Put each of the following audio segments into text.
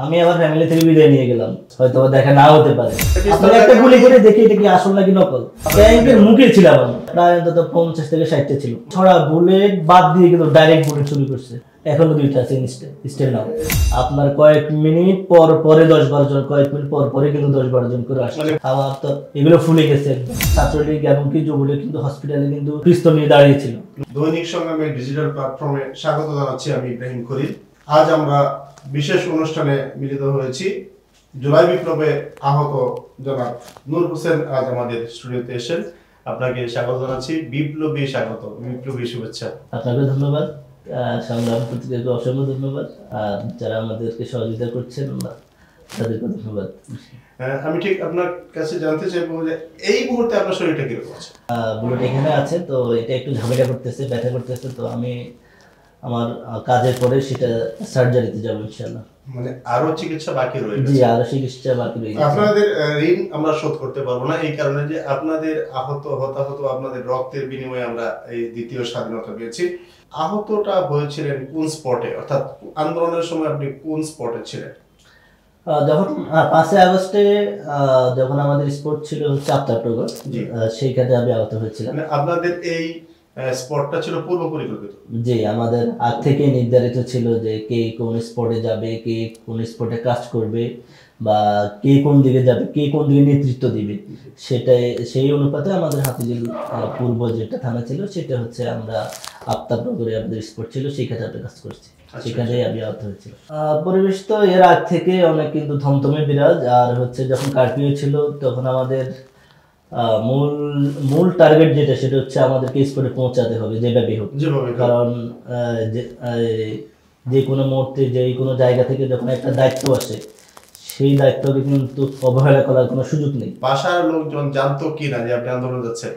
আমি আমার ফ্যামিলি থেকে বিদায় নিয়ে গেলাম, হয়তো দেখা না হতে পারে। আপনারা একটা গুলি করে দেখি এটা কি আসল নাকি নকল। ট্যাঙ্কের মুখে ছিলাম আমি, প্রায় অন্তত 50 থেকে 60টা ছিল। ছড়া বুলেট বাদ দিয়ে কিন্তু ডাইরেক্ট বুলেট চুরি করছে। এখনো 2টা আছে স্টেল নাও। আপনার কয়েক মিনিট পর পরে 10-12 জন, কয়েক মিনিট পর পরে কিন্তু 10-12 জন করে আসছে। আমার তো এগুলো ফুলে গেছে একদম। ছাত্রলীগ এমনকি যুবলীগ কিন্তু হসপিটালে কিন্তু পিস্তল নিয়ে দাঁড়িয়েছিল। দৈনিক সংগ্রামের ডিজিটাল প্ল্যাটফর্মে স্বাগত জানাচ্ছি আমি ইব্রাহিম খলিল। আজ আমরা বিশেষ অনুষ্ঠানে মিলিত হয়েছি। জুলাই বিপ্লবে আহত জনাব নূর হোসেন আজ আমাদের স্টুডিওতে এসেছেন। আপনাকে স্বাগত জানাচ্ছি, বিপ্লবী স্বাগত, বিপ্লবী শুভেচ্ছা। আপনাকে ধন্যবাদ, সংগ্রাম পত্রিকাকে অসংখ্য ধন্যবাদ, আর যারা আমাদেরকে সহযোগিতা করছেন তাদেরকে ধন্যবাদ। আমি ঠিক আপনার কাছে জানতে চাইবো যে এই মুহূর্তে আপনার শরীরটা কিরকম আছে? বুলেট এখানে আছে, তো এটা একটু ঝামেলা করতেছে, ব্যথা করতেছে, তো আমি আমার কাজের পরে সেটা সার্জারিতে যাবো ইনশাআল্লাহ। মানে আরো চিকিৎসা বাকি রয়েছে? জি, আরো চিকিৎসা বাকি রয়েছে। আপনাদের ঋণ আমরা শোধ করতে পারবো না, এই কারণে যে আপনাদের হতাহত আপনাদের রক্তের বিনিময়ে আমরা এই দ্বিতীয় স্বাধীনতা পেয়েছি। আহতটা হয়েছিলেন কোন স্পটে, অর্থাৎ আন্দোলনের সময় আপনি কোন স্পটে ছিলেন? যখন 5 আগস্টে যখন আমাদের স্পোর্ট ছিল হচ্ছে আফতাবনগর, সেইখানে আমি আহত হয়েছিলাম। আপনাদের এই স্পটটা ছিল পূর্ব পরিকল্পিত? জি, আমাদের আগ থেকে নির্ধারিত ছিল যে কে কোন স্পটে যাবে, কে কোন স্পটে কাজ করবে, বা কে কোন দিকে যাবে, কে কোন দিকে নেতৃত্ব দিবে, সেটাই সেই অনুপাতে আমাদের হাতিঝিল পূর্ব যেটা থানা ছিল সেটা হচ্ছে আমরা আফতাবনগরে আমাদের স্পট ছিল, সেখানে আমরা কাজ করছি, সেখানেই আমি আহত হয়েছিল। পরিবেশ তো এর আগ থেকে অনেক কিন্তু থমথমে বিরাজ, আর হচ্ছে যখন কারফিউ ছিল তখন আমাদের মূল টার্গেট যেটা সেটা হচ্ছে আমাদেরকে স্পটে পৌঁছাতে হবে যেভাবে হোক, কারণ যে কোনো মুহূর্তে যে কোনো জায়গা থেকে যখন একটা দায়িত্ব আসে সেই দায়িত্বকে কিন্তু অবহেলা করার কোনো সুযোগ নেই। বাসার লোকজন জানতো কি না যে আপনি আন্দোলন যাচ্ছেন?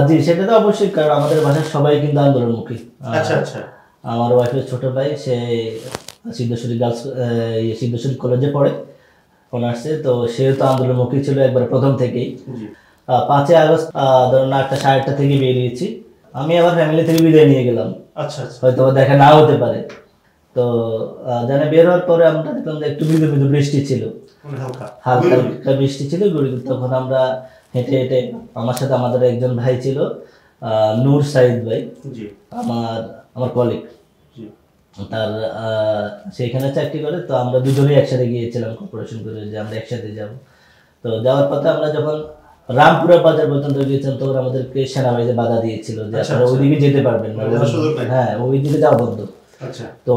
জি, সেটা তো অবশ্যই, কারণ আমাদের বাসার সবাই কিন্তু আন্দোলনমুখী। আচ্ছা আচ্ছা। আমার ওয়াইফের ছোট ভাই, সে সিদ্ধেশ্বরী সিদ্ধেশ্বরী কলেজে পড়ে অনার্সে, তো সে তো আন্দোলনমুখী ছিল একবারে প্রথম থেকেই। 5 আগস্ট ধরুন 8টা 8:30 থেকে বেরিয়েছি, আমি আমার ফ্যামিলি থেকে বিদায় নিয়ে গেলাম। আচ্ছা আচ্ছা। হয়তো দেখা না হতে পারে। তো জানে বের হওয়ার পরে আমরা দেখলাম যে একটু মৃদু মৃদু বৃষ্টি ছিল, হালকা বৃষ্টি ছিল। তখন আমরা হেঁটে হেঁটে, আমার সাথে আমাদের একজন ভাই ছিল নূর সাইদ ভাই, আমার কলিগ, তার সেইখানে চাকরি করে। তো আমরা দুজনেই একসাথে গিয়েছিলাম কর্পোরেশন করে যে আমরা একসাথে যাব। তো যাওয়ার পথে আমরা যখন রামপুরা বাজার পর্যন্ত গিয়েছিলাম তখন আমাদেরকে সেনাবাহিনী বাধা দিয়েছিল যে আপনারা ওইদিকে যেতে পারবেন না, হ্যাঁ ওইদিকে যাওয়া বন্ধ, তো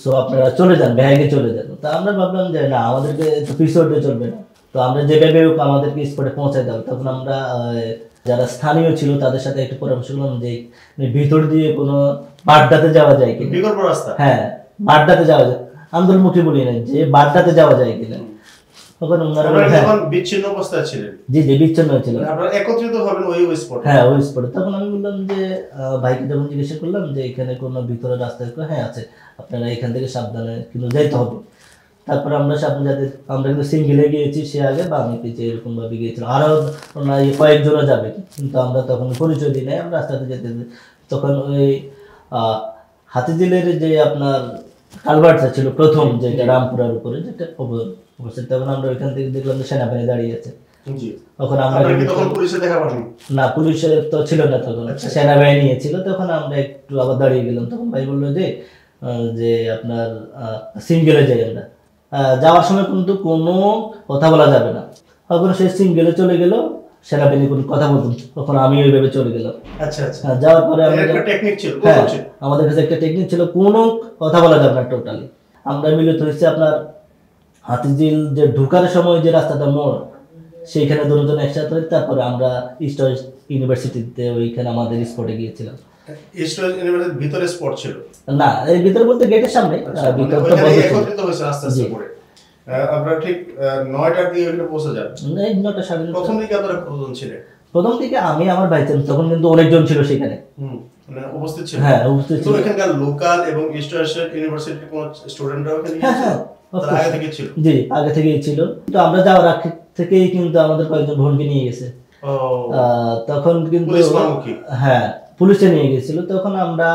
সো আপনারা চলে যান, ব্যাগে চলে যান। তা আমরা ভাবলাম যে না, আমাদেরকে তো পিছনে চলবে না, তো আমরা যেভাবে হোক আমাদেরকে স্পটে পৌঁছাই দাও। তখন আমরা যারা স্থানীয় ছিল তাদের সাথে একটু পরামর্শ করলাম যে ভিতর দিয়ে কোনো বাড্ডাতে যাওয়া যায় কিনা, বিকল্প রাস্তা, হ্যাঁ বাড্ডাতে যাওয়া যায়, আন্দোলনমুখী বলি না, যে বাড্ডাতে যাওয়া যায় কিনা। তখন বিচ্ছিন্ন অবস্থায় ছিলেন? জি জি, বিচ্ছিন্ন ছিল। আপনারা একত্রিত হবেন ওই স্পটে? হ্যাঁ, ওই স্পটে। তখন আমি বললাম যে ভাইকে যখন জিজ্ঞাসা করলাম যে এখানে কোনো ভিতরে রাস্তা, হ্যাঁ আছে, আপনারা এখান থেকে সাবধানে কিন্তু যাইতে হবে। তারপরে আমরা আমরা কিন্তু সিঙ্গেলে গিয়েছি, সে আগে বা আমি পিছিয়ে এরকম ভাবে গিয়েছিলাম, আরো কয়েকজনও যাবে, কিন্তু আমরা তখন পরিচয় দিই নাই, আমরা রাস্তাতে যেতে। তখন ওই হাতিঝিলের যে আপনার কালভার্টটা ছিল প্রথম, যেটা রামপুরার উপরে যেটা অবস্থিত, তখন আমরা ওইখান থেকে দেখলাম যে সেনাবাহিনী দাঁড়িয়ে আছে। তখন আমরা না, পুলিশের তো ছিল না তখন, সেনাবাহিনী ছিল। তখন আমরা একটু আবার দাঁড়িয়ে গেলাম। তখন ভাই বললো যে আপনার সিঙ্গেলে যাই আমরা, যাওয়ার সময় কিন্তু কোনো কথা বলা যাবে না। তখন সে সিঙ্গেলে চলে গেল, সেনাবাহিনী কোনো কথা বলতো, তখন আমি ওইভাবে চলে গেলাম। আচ্ছা আচ্ছা। যাওয়ার পরে আমাদের কাছে একটা টেকনিক ছিল, কোনো কথা বলা যাবে না টোটালি। আমরা মিলিত হয়েছি আপনার হাতিঝিল যে ঢুকার সময় যে রাস্তাটা মোড়, সেইখানে দুজন একসাথে হয়েছে। তারপরে আমরা ইস্ট ওয়েস্ট ইউনিভার্সিটিতে ওইখানে আমাদের স্পটে গিয়েছিলাম। ইস্ট ওয়েস্ট ইউনিভার্সিটির ভিতরে স্পট ছিল না, এই ভিতরে বলতে গেটের সামনে। ভিতরে তো একত্রিত হয়েছে আস্তে আস্তে করে। আপনারা ঠিক 9টার দিকে ওখানে পৌঁছে যান? না, 9টা 9:30। প্রথম দিকে আপনারা কতজন ছিলেন? প্রথম দিকে আমি আমার ভাই ছিলাম, তখন কিন্তু অনেকজন ছিল সেখানে, মানে উপস্থিত ছিল। হ্যাঁ উপস্থিত ছিল। তো এখানকার লোকাল এবং ইস্ট ওয়েস্ট ইউনিভার্সিটির কোন স্টুডেন্টরাও এখানে ছিল? তারা আগে থেকে ছিল? জি, আগে থেকেই ছিল। তো আমরা যাওয়ার আগে থেকেই কিন্তু আমাদের কয়েকজন বোনকে নিয়ে গেছে। তখন কিন্তু হ্যাঁ পুলিশে নিয়ে গেছিল। তখন আমরা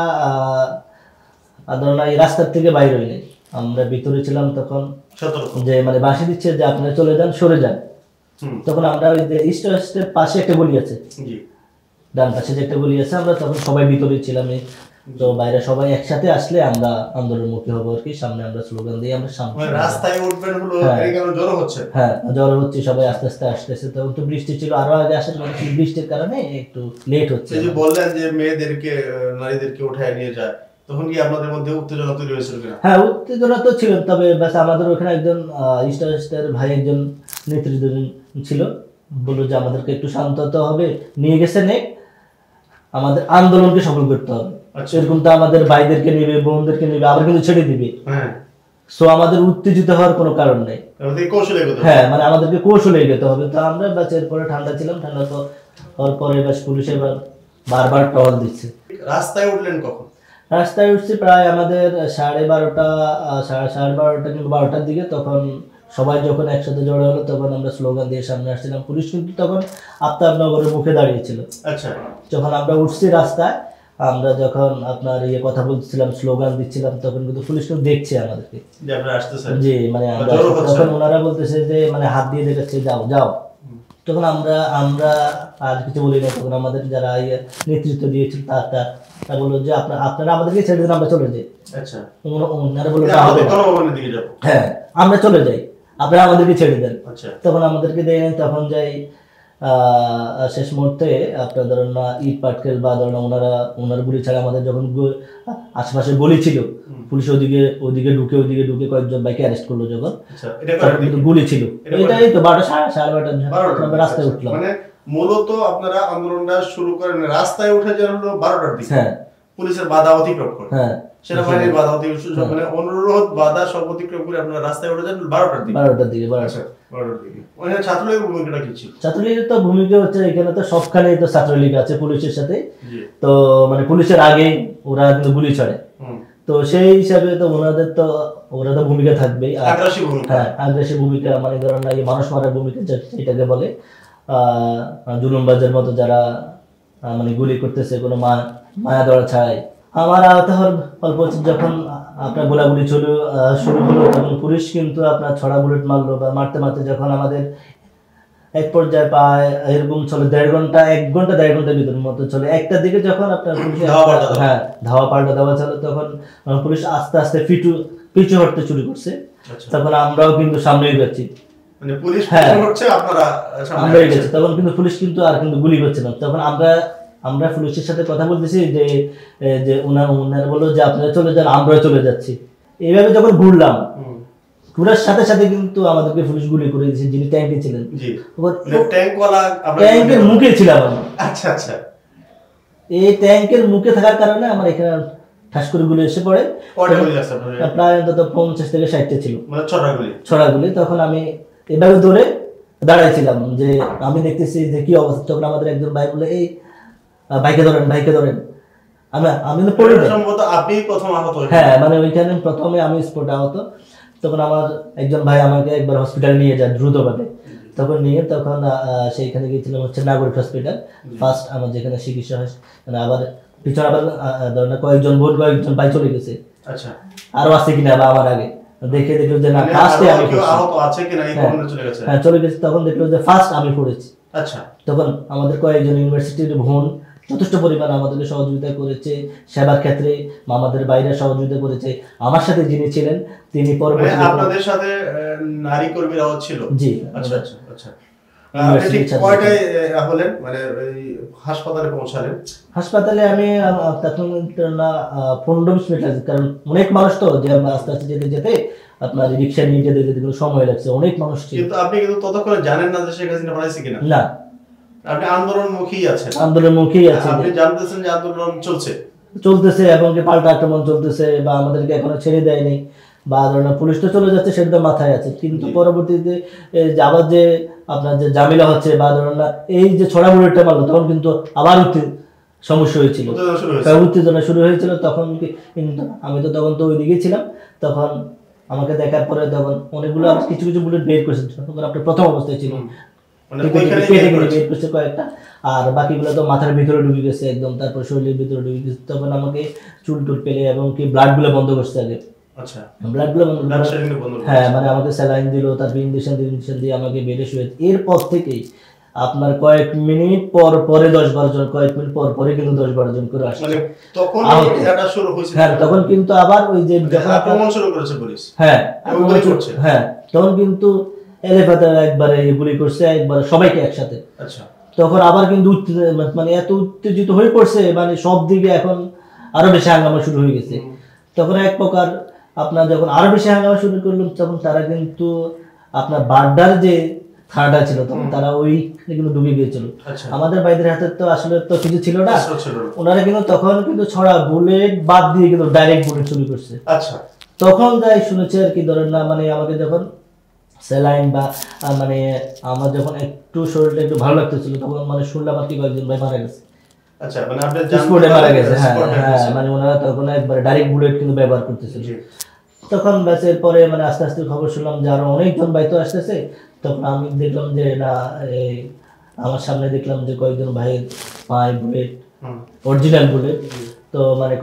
ধরুন এই রাস্তার থেকে বাইরে হই নাই, আমরা ভিতরে ছিলাম তখন, সতর্ক যে মানে বাঁশি দিচ্ছে যে আপনারা চলে যান, সরে যান। তখন আমরা ওই যে ইস্ট ওয়েস্টের পাশে একটা গলি আছে, জি ডান পাশে যে একটা গলি আছে, আমরা তখন সবাই ভিতরে ছিলাম। তো বাইরে সবাই একসাথে আসলে আমরা আন্দোলনমুখী হবো আর কি, সামনে আমরা স্লোগান দিয়ে আমরা সামনে মানে রাস্তায় উঠবেন হলো এই কারণে জড়ো হচ্ছে। হ্যাঁ জড়ো হচ্ছে, সবাই আস্তে আস্তে আসতেছে। তখন তো বৃষ্টি ছিল, আরো আগে আসার কারণে বৃষ্টির কারণে একটু লেট হচ্ছে। এই যে বললেন যে মেয়েদেরকে নারীদেরকে উঠায় নিয়ে যায়, তখন কি আপনাদের মধ্যে উত্তেজনা তৈরি হয়েছিল কিনা? হ্যাঁ উত্তেজনা তো ছিল, তবে ব্যাস আমাদের ওখানে একজন ইস্ট ওয়েস্টের ভাই একজন নেতৃত্ব ছিল, বললো যে আমাদেরকে একটু শান্ত হতে হবে, নিয়ে গেছে নে আমাদের আন্দোলনকে সফল করতে হবে। এরকম তো আমাদের ভাইদেরকে নিবে, বোনদেরকে নিবে, আবার কিন্তু ছেড়ে দিবে। সো আমাদের উত্তেজিত হওয়ার কোনো কারণ নেই। হ্যাঁ মানে আমাদেরকে কৌশলে এগোতে হবে। তো আমরা ব্যাস এরপরে ঠান্ডা ছিলাম, ঠান্ডা হওয়ার পরে ব্যাস পুলিশ এবার বারবার টহল দিচ্ছে। রাস্তায় উঠলেন কখন? রাস্তায় উঠছি প্রায় আমাদের 12:30 কিংবা 12টার দিকে। তখন সবাই যখন একসাথে জড়ো হলো তখন আমরা স্লোগান দিয়ে সামনে আসছিলাম। পুলিশ কিন্তু তখন আফতাবনগরের মুখে দাঁড়িয়েছিল। আচ্ছা, যখন আমরা উঠছি রাস্তায়, আমরা যখন আপনার কথা বলছিলাম, স্লোগান দিচ্ছিলাম, তখন কিন্তু পুলিশ কিন্তু দেখছে আমাদেরকে জি, মানে তখন ওনারা বলতেছে যে মানে হাত দিয়ে দেখাচ্ছে যাও যাও। তখন আমরা আর কিছু বলি না। তখন আমাদের যারা নেতৃত্ব দিয়েছিল তা বললো যে আপনারা আমাদেরকে ছেড়ে দিন, আমরা চলে যাই। আচ্ছা, ওনারা বললো হ্যাঁ আমরা চলে যাই, আপনারা আমাদেরকে ছেড়ে দেন। তখন আমাদেরকে দেয়, তখন যাই শেষ মুহূর্তে আপনার ধরেন না ইট পাটকেল বা ধরেন ওনার গুলি ছাড়া আমাদের যখন আশেপাশে গলি ছিল, পুলিশ ওদিকে ঢুকে কয়েকজন বাইকে অ্যারেস্ট করলো। যখন গুলি ছিল, এটাই তো 12:30 রাস্তায় উঠলাম। মানে মূলত আপনারা আন্দোলনটা শুরু করেন রাস্তায় উঠে যান হলো 12টার দিকে। হ্যাঁ, পুলিশের বাধা অতিক্রম করে। হ্যাঁ, সেনাবাহিনীর বাধা অতিক্রম, মানে অনুরোধ বাধা সব অতিক্রম করে আপনারা রাস্তায় উঠে যান 12টার দিকে। 12টার দিকে। ওখানে ছাত্রলীগের ভূমিকাটা কি ছিল? ছাত্রলীগের তো ভূমিকা হচ্ছে, এখানে তো সবখানেই তো ছাত্রলীগ আছে পুলিশের সাথে। তো মানে পুলিশের আগেই ওরা কিন্তু গুলি ছড়ে। তো সেই হিসাবে তো ওরা তো ভূমিকা থাকবেই। হ্যাঁ, আগ্রাসী ভূমিকা, মানে ধরেন না মানুষ মারার ভূমিকা এটাকে বলে। জুলুমবাজের মতো যারা মানে গুলি করতেছে কোনো মায়া দড়া ছাড়াই। আমার আহত হওয়ার অল্প যখন আপনার গোলাগুলি শুরু হলো, তখন পুলিশ কিন্তু আপনার ছড়া বুলেট মারলো, বা মারতে মারতে যখন আমাদের এক পর্যায়ে পায় এরকম চলে 1.5 ঘন্টার ভিতরের মতো চলে। 1টার দিকে যখন আপনার ধাওয়া পাল্টা দেওয়া চলে, তখন পুলিশ আস্তে আস্তে পিছু হটতে শুরু করছে। তখন আমরাও কিন্তু সামনেই যাচ্ছি, মানে পুলিশ হচ্ছে আপনারা আমরাই গেছি। তখন কিন্তু পুলিশ কিন্তু আর কিন্তু গুলি করছে না। তখন আমরা পুলিশের সাথে কথা বলতেছি যে ওনারা বললো যে আপনারা চলে যান, আমরা চলে যাচ্ছি। এইভাবে যখন ঘুরার সাথে সাথে কিন্তু আমাদেরকে পুলিশ গুলি করে দিয়েছে, যিনি ট্যাঙ্কে ছিলেন। ট্যাঙ্কের মুখে ছিলাম আমি। আচ্ছা আচ্ছা, এই ট্যাঙ্কের মুখে থাকার কারণে আমার এখানে ঠাস করে গুলি এসে পড়ে। প্রায় অন্তত 50 থেকে 60টা ছিল, ছড়া গুলি। তখন আমি এভাবে ধরে দাঁড়াইছিলাম, যে আমি দেখতেছি যে কি অবস্থা। তখন আমাদের একজন ভাই বলে, এই বাইকে ধরেন। আমি তো পড়ে আপনি প্রথম আহত? হ্যাঁ, মানে ওইখানে প্রথমে আমি স্পটে আহত। তখন আমার একজন ভাই আমাকে একবার হসপিটালে নিয়ে যায় দ্রুতভাবে। তখন সেইখানে গিয়েছিলাম হচ্ছে নাগরিক হসপিটাল। ফার্স্ট আমার যেখানে চিকিৎসা হয়, মানে আবার পিছনে আবার ধরেন কয়েকজন ভাই চলে গেছে। আচ্ছা, আরো আছে কিনা বা আমার আগে দেখলো যে না, ফার্স্টে আমি চলে গেছে। তখন দেখলো যে ফার্স্ট আমি পড়েছি। আচ্ছা, তখন আমাদের কয়েকজন ইউনিভার্সিটির বোন যথেষ্ট পরিমাণ আমাদেরকে সহযোগিতা করেছে সেবার ক্ষেত্রে, আমাদের বাইরে সহযোগিতা করেছে। আমার সাথে যিনি ছিলেন তিনি পরবর্তীতে আপনাদের সাথে নারী কর্মীরাও ছিল? জি। আচ্ছা আচ্ছা আচ্ছা, কয়টায় হলেন মানে হাসপাতালে পৌঁছালেন? হাসপাতালে আমি তখন 15-20 মিনিট লাগছে, কারণ অনেক মানুষ তো, যে আমরা আস্তে আস্তে যেতে আপনার রিক্সা নিয়ে যেতে সময় লাগছে, অনেক মানুষ ছিল। কিন্তু আপনি কিন্তু ততক্ষণে জানেন না যে শেখ হাসিনা পালাইছে কিনা? না, আপনি আন্দোলনমুখী আছেন। আপনি জানতেছেন যে আন্দোলন চলতেছে এবং পাল্টা আক্রমণ চলতেছে, বা আমাদেরকে এখনো ছেড়ে দেয়নি, বা ধরেন পুলিশ তো চলে যাচ্ছে সেটা মাথায় আছে। কিন্তু পরবর্তীতে আবার যে আপনার যে ঝামেলা হচ্ছে, বা ধরেন না এই যে ছড়া বুলেটটা মারলো, তখন কিন্তু আবার সমস্যা হয়েছিল, উত্তেজনা শুরু হয়েছিল। তখন কিন্তু আমি তো তখন তো ওইদিকে ছিলাম। তখন আমাকে দেখার পরে তখন অনেকগুলো কিছু বুলেট বের করেছে। তখন আপনার প্রথম অবস্থায় ছিল, কয়েকটা, আর বাকিগুলো তো মাথার ভিতরে ঢুকে গেছে একদম, তারপর শরীরের ভিতরে ঢুকে গেছে। তখন আমাকে চুল পেলে এবং ব্লাড গুলো বন্ধ করছে আগে। আচ্ছা, ব্লাডগুলো ব্লাড শেডিং বন্ধ করে হ্যাঁ মানে আমাকে স্যালাইন দিল, তারপর ইঞ্জেকশন দিয়ে আমাকে বেডে শুয়ে, এরপর থেকেই আপনার কয়েক মিনিট পর পরে 10-12 জন, কয়েক মিনিট পর পরে কিন্তু 10-12 জন করে আসছে। মানে তখন এটা শুরু হয়েছে, হ্যাঁ তখন কিন্তু আবার ওই যে যখন আক্রমণ শুরু করেছে পুলিশ, হ্যাঁ গুলি করছে, হ্যাঁ তখন কিন্তু এলেফাতে একবারে গুলি করছে, একবারে সবাইকে একসাথে। আচ্ছা, তখন আবার কিন্তু মানে এত উত্তেজিত হয়ে পড়ছে, মানে সব দিকে এখন আরো বেশি হাঙ্গামা শুরু হয়ে গেছে। তখন এক প্রকার আপনার যখন আরো বেশি হাঙ্গামা শুরু করলো, তখন তারা কিন্তু আপনার বাড্ডার যে থানাটা ছিল তখন তারা ওইখানে কিন্তু ডুবে গিয়েছিল। আমাদের ভাইদের হাতে তো আসলে তো কিছু ছিল না, ওনারা কিন্তু তখন কিন্তু ছড়া বুলেট বাদ দিয়ে কিন্তু ডাইরেক্ট বুলেট শুরু করছে। আচ্ছা, তখন যাই শুনেছি আর কি, ধরেন না মানে আমাকে যখন স্যালাইন বা মানে আমার যখন একটু শরীরটা একটু ভালো লাগতেছিল, তখন মানে শুনলাম আর কি কয়েকজন ভাই মারা গেছে। আচ্ছা, মানে আপনি স্পটে মারা গেছে। হ্যাঁ হ্যাঁ, মানে ওনারা তখন একবারে ডাইরেক্ট বুলেট কিন্তু ব্যবহার করতেছিল। তখন ব্যাস এরপরে মানে আস্তে আস্তে খবর শুনলাম যে আরো অনেকজন ভাই তো আসতেছে। তখন আমি দেখলাম যে না, এই আমার সামনে দেখলাম যে কয়েকজন ভাইয়ের পায়ে বুলেট, অরিজিনাল বুলেট। তো মানে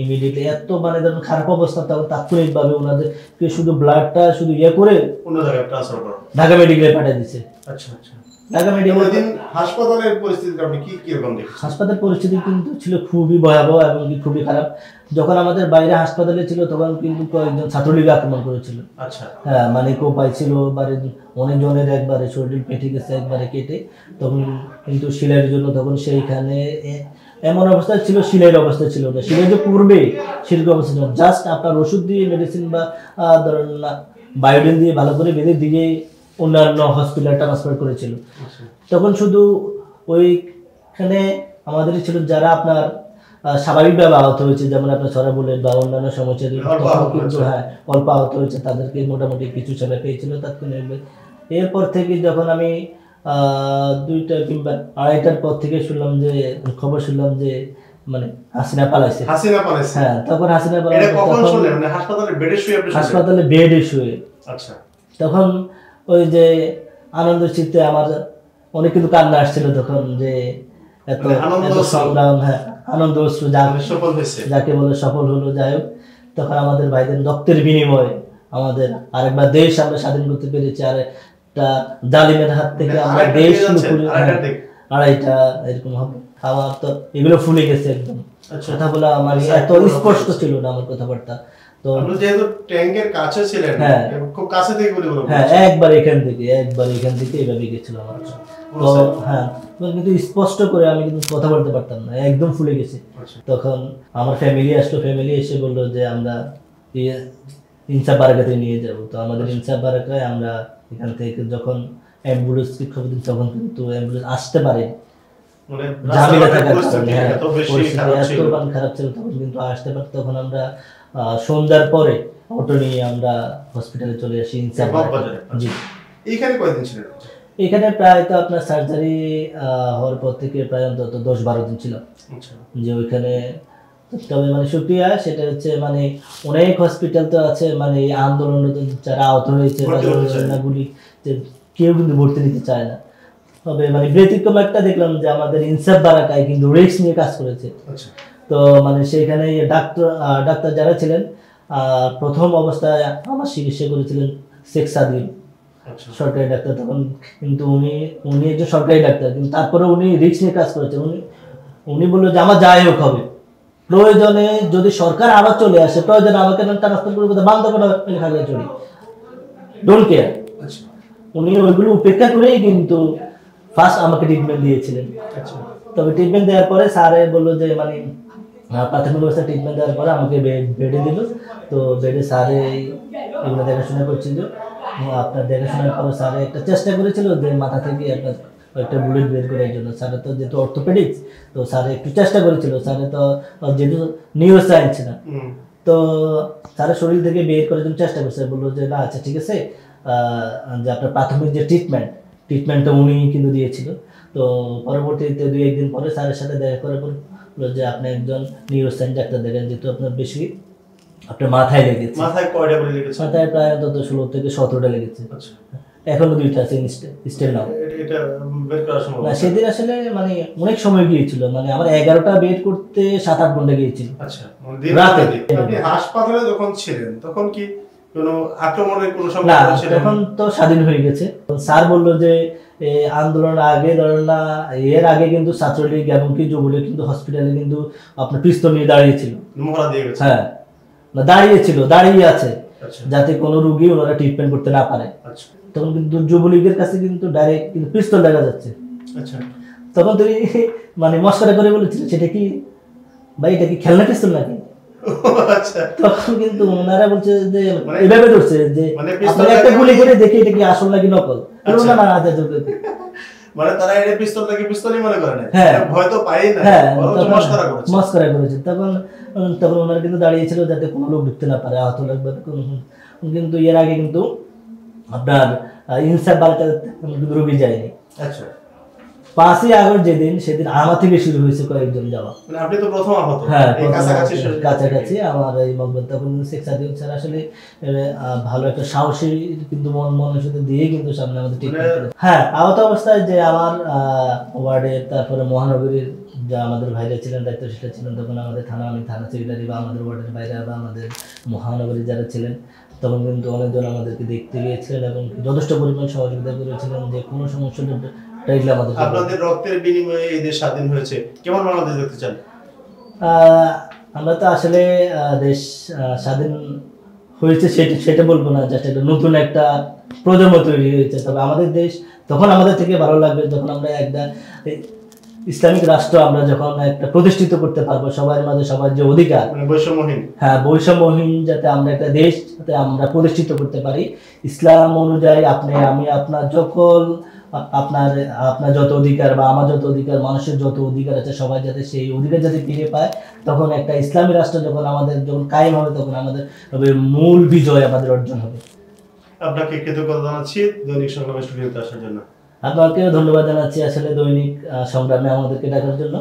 ইমিডিয়েটলি এত মানে ধরুন খারাপ অবস্থা, তখন তাৎক্ষণিকভাবে ওনাদেরকে শুধু ব্লাডটা শুধু ইয়ে করে অন্য জায়গায় ট্রান্সফার করা, ঢাকা মেডিকেলে পাঠিয়ে দিছে। আচ্ছা আচ্ছা, ঢাকা মেডিকেলে দিন হাসপাতালের পরিস্থিতি আপনি কি রকম দেখেছেন? হাসপাতালের পরিস্থিতি কিন্তু ছিল খুবই ভয়াবহ এবং খুবই খারাপ। যখন আমাদের বাইরে হাসপাতালে ছিল তখন কিন্তু কয়েকজন ছাত্রলীগ আক্রমণ করেছিল। আচ্ছা, হ্যাঁ মানে কোপাই ছিল, বারে অনেকজনের একবারে শরীর পেটে গেছে একবারে কেটে। তখন কিন্তু শিলাইয়ের জন্য তখন সেইখানে এমন অবস্থা ছিল, শিলাইয়ের অবস্থা ছিল না, শিলাই যে পূর্বে সেরকম অবস্থা ছিল, জাস্ট আপনার ওষুধ দিয়ে মেডিসিন বা ধরেন বায়োডিন দিয়ে ভালো করে বেঁধে দিয়ে অন্যান্য হসপিটালে ট্রান্সফার করেছিল। তখন শুধু ওইখানে আমাদের ছিল যারা আপনার স্বাভাবিকভাবে আহত হয়েছে, যেমন আপনার ছড়া বুলেট বা অন্যান্য সমস্যা কিন্তু হ্যাঁ অল্প আহত হয়েছে, তাদেরকে মোটামুটি কিছু সময় পেয়েছিল তাৎক্ষণিক। এরপর থেকে যখন আমি 2টা কিংবা 2:30টার পর থেকে খবর শুনলাম যে মানে হাসিনা পালাইছে। হ্যাঁ তখন হাসিনা পালাইছে, হাসপাতালে বেডে শুয়ে। আচ্ছা, তখন ওই যে আনন্দ চিত্তে আমার অনেক কিন্তু কান্না আসছিল তখন, যে এত সংগ্রাম, হ্যাঁ আনন্দ অশ্রু যাকে বলে সফল হলো। যাই হোক, তখন আমাদের ভাইদের রক্তের বিনিময়ে আমাদের আরেকবার দেশ আমরা স্বাধীন করতে পেরেছি, আর একটা জালিমের হাত থেকে আমরা দেশ আড়াইটা এরকম হবে খাওয়া, তো এগুলো ফুলে গেছে একদম। কথা বলা আমার এত স্পষ্ট ছিল না আমার কথাবার্তা। তো যেহেতু ট্যাঙ্কের কাছে ছিলেন, খুব কাছে থেকে গুলি হলো, হ্যাঁ একবার এখান থেকে এইভাবে গেছিল আমার। তো হ্যাঁ কিন্তু স্পষ্ট করে আমি কিন্তু কথা বলতে পারতাম না, একদম ফুলে গেছে। তখন আমার ফ্যামিলি আসলো, ফ্যামিলি এসে বললো যে আমরা ইনসাফ বারাকাতে নিয়ে যাব। তো আমাদের ইনসাফ বারাকায় আমরা এখান থেকে যখন অ্যাম্বুলেন্স খবর দিই, তখন কিন্তু অ্যাম্বুলেন্স আসতে পারে ঝামেলা থাকার কারণে, হ্যাঁ পরিস্থিতি এত খারাপ ছিল, তখন কিন্তু আসতে পারে। তখন আমরা সন্ধ্যার পরে অটো নিয়ে আমরা হসপিটালে চলে আসি ইনসাফ বারাকাতে। জি, এইখানে কয়দিন ছিলেন? এখানে প্রায় তো আপনার সার্জারি হওয়ার পর থেকে প্রায় অন্তত 10-12 দিন ছিল। যে ওইখানে তবে মানে সুক্রিয়া সেটা হচ্ছে মানে অনেক হসপিটাল তো আছে, মানে এই আন্দোলনে যারা আহত হয়েছে গুলি কেউ কিন্তু ভর্তি নিতে চায় না। তবে মানে ব্যতিক্রম একটা দেখলাম যে আমাদের ইনসাফ বারাকায় কিন্তু রিস্ক নিয়ে কাজ করেছে। তো মানে সেইখানে ডাক্তার যারা ছিলেন, প্রথম অবস্থায় আমার চিকিৎসা করেছিলেন শেখ সাদির, সরকারি ডাক্তার। তখন কিন্তু উনি একজন সরকারি ডাক্তার, কিন্তু তারপরে উনি রিস্ক নিয়ে কাজ করেছেন। উনি বললো যে আমার যাই হোক হবে, প্রয়োজনে যদি সরকার আবার চলে আসে, প্রয়োজনে আমাকে ট্রান্সফার করে বান্ধব খাগড়া চড়ি, ডোন্ট কেয়ার। উনি ওইগুলো উপেক্ষা করেই কিন্তু ফার্স্ট আমাকে ট্রিটমেন্ট দিয়েছিলেন। তবে ট্রিটমেন্ট দেওয়ার পরে স্যারে বললো যে মানে প্রাথমিক অবস্থায় ট্রিটমেন্ট দেওয়ার পরে আমাকে বেডে দিল। তো বেডে স্যারে এগুলো দেখাশোনা করছিল। আপনার দেখাশোনার পরে স্যারে একটা চেষ্টা করেছিল যে মাথা থেকে একটা বুলেট বের করার জন্য। স্যারে তো যেহেতু অর্থোপেডিক্স, তো স্যারে একটু চেষ্টা করেছিল। স্যারে তো যেহেতু নিউরো সায়েন্স না, তো স্যারের শরীর থেকে বের করার জন্য চেষ্টা করছে। বললো যে না আচ্ছা ঠিক আছে, যে আপনার প্রাথমিক যে ট্রিটমেন্টটা উনি কিন্তু দিয়েছিল। তো পরবর্তীতে 2-1 দিন পরে স্যারের সাথে দেখা করার পর বললো যে আপনি একজন নিউরো সায়েন্স ডাক্তার দেখেন, যেহেতু আপনার বেশি আপনার মাথায় লেগেছে। মাথায় কয়টা গুলি লেগেছে? মাথায় প্রায় অন্তত 16 থেকে 17টা লেগেছে। এখনো 2টা আছে স্টিল নাও। এটা বের করা সম্ভব না সেদিন আসলে মানে অনেক সময় গিয়েছিল, মানে আমার 11টা বের করতে 7-8 ঘন্টা গিয়েছিল। আচ্ছা, রাতে। আপনি হাসপাতালে যখন ছিলেন তখন কি কোনো আক্রমণের কোনো না সম্ভাবনা ছিল? তখন তো স্বাধীন হয়ে গেছে। স্যার বললো যে আন্দোলন আগে ধরেন না, এর আগে কিন্তু ছাত্রলীগ এবং কি যুবলীগ কিন্তু হসপিটালে কিন্তু আপনার পিস্তল নিয়ে দাঁড়িয়েছিল। মোহরা দিয়ে গেছে। হ্যাঁ, না দাঁড়িয়েছিল, দাঁড়িয়ে আছে, আচ্ছা যাতে কোনো রোগী ওনারা ট্রিটমেন্ট করতে না পারে। আচ্ছা তখন কিন্তু যুবলীগের কাছে কিন্তু ডাইরেক্ট কিন্তু পিস্তল দেখা যাচ্ছে। আচ্ছা তখন তুমি মানে মস্করা করে বলেছিল সেটা কি ভাই, এটা কি খেলনা পিস্তল নাকি? আচ্ছা, তখন কিন্তু ওনারা বলছে যে মানে- এভাবে ধরছে যে মানে আপনি পিস্তল একটা লাগে- গুলি করে দেখি এটা কি আসল নাকি নকল। আচ্ছা। না না না, আচ্ছা, মানে তারা এটা পিস্তলটাকে পিস্তলই মনে করে না, হ্যাঁ। ভয় তো পাই না, হ্যাঁ, বরঞ্চ তখন মশকরা করেছে। মস্করা করেছে। তখন তখন ওনারা কিন্তু দাঁড়িয়েছিল যাতে কোনো লোক ঢুকতে না পারে, আহত লাগবে কিন্তু এর আগে কিন্তু আপনার ইনসাফ বাড়িতে কিন্তু রোগী যায়নি। আচ্ছা, 5ই আগস্ট যেদিন, সেদিন আমার থেকে শুরু হয়েছে কয়েকজন যাওয়া। মানে আপনি তো প্রথম আহত। হ্যাঁ, এই কাছাকাছি কাছাকাছি আমার এই মকবুল। তখন শেখ সাদিউল স্যার আসলে ভালো একটা সাহসী কিন্তু মনের সাথে দিয়ে কিন্তু সামনে আমাদের ট্রিটমেন্ট করে। হ্যাঁ, আহত অবস্থায় যে আমার ওয়ার্ডের, তারপরে মহানগরীর যা আমাদের ভাইরা ছিলেন, দায়িত্বশীল ছিলেন, তখন আমাদের আমি থানা সেক্রেটারি বা আমাদের ওয়ার্ডের বাইরে বা আমাদের মহানগরীর যারা ছিলেন, তখন কিন্তু অনেকজন আমাদেরকে দেখতে গিয়েছিলেন এবং যথেষ্ট পরিমাণ সহযোগিতা করেছিলেন যে কোনো সমস্যা আমাদের। আপনাদের রক্তের বিনিময়ে এই দেশ স্বাধীন হয়েছে, কেমন বাংলাদেশ দেখতে চান? আমরা তো আসলে দেশ স্বাধীন হয়েছে সেটা বলবো না, জাস্ট একটা নতুন একটা প্রজন্ম তৈরি হয়েছে। তবে আমাদের দেশ তখন আমাদের থেকে ভালো লাগবে যখন আমরা একটা ইসলামিক রাষ্ট্র আমরা যখন একটা প্রতিষ্ঠিত করতে পারবো, সবার মাঝে সবার যে অধিকার, মানে বৈষম্যহীন। হ্যাঁ বৈষম্যহীন, যাতে আমরা একটা দেশ যাতে আমরা প্রতিষ্ঠিত করতে পারি ইসলাম অনুযায়ী। আমি আপনার আপনার যত অধিকার বা আমার যত অধিকার, মানুষের যত অধিকার আছে, সবাই যাতে সেই অধিকার যাতে ফিরে পায়, তখন একটা ইসলামী রাষ্ট্র যখন কায়েম হবে, তখন আমাদের মূল বিজয় আমাদের অর্জন হবে। আপনাকে কৃতজ্ঞতা জানাচ্ছি দৈনিক সংগ্রামে স্টুডিওতে আসার জন্য। আপনাকেও ধন্যবাদ জানাচ্ছি আসলে দৈনিক সংগ্রামে আমাদেরকে ডাকার জন্য।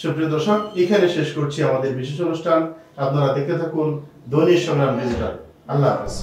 সুপ্রিয় দর্শক, এখানে শেষ করছি আমাদের বিশেষ অনুষ্ঠান। আপনারা দেখতে থাকুন দৈনিক সংগ্রাম ডিজিটাল। আল্লাহ হাফেজ।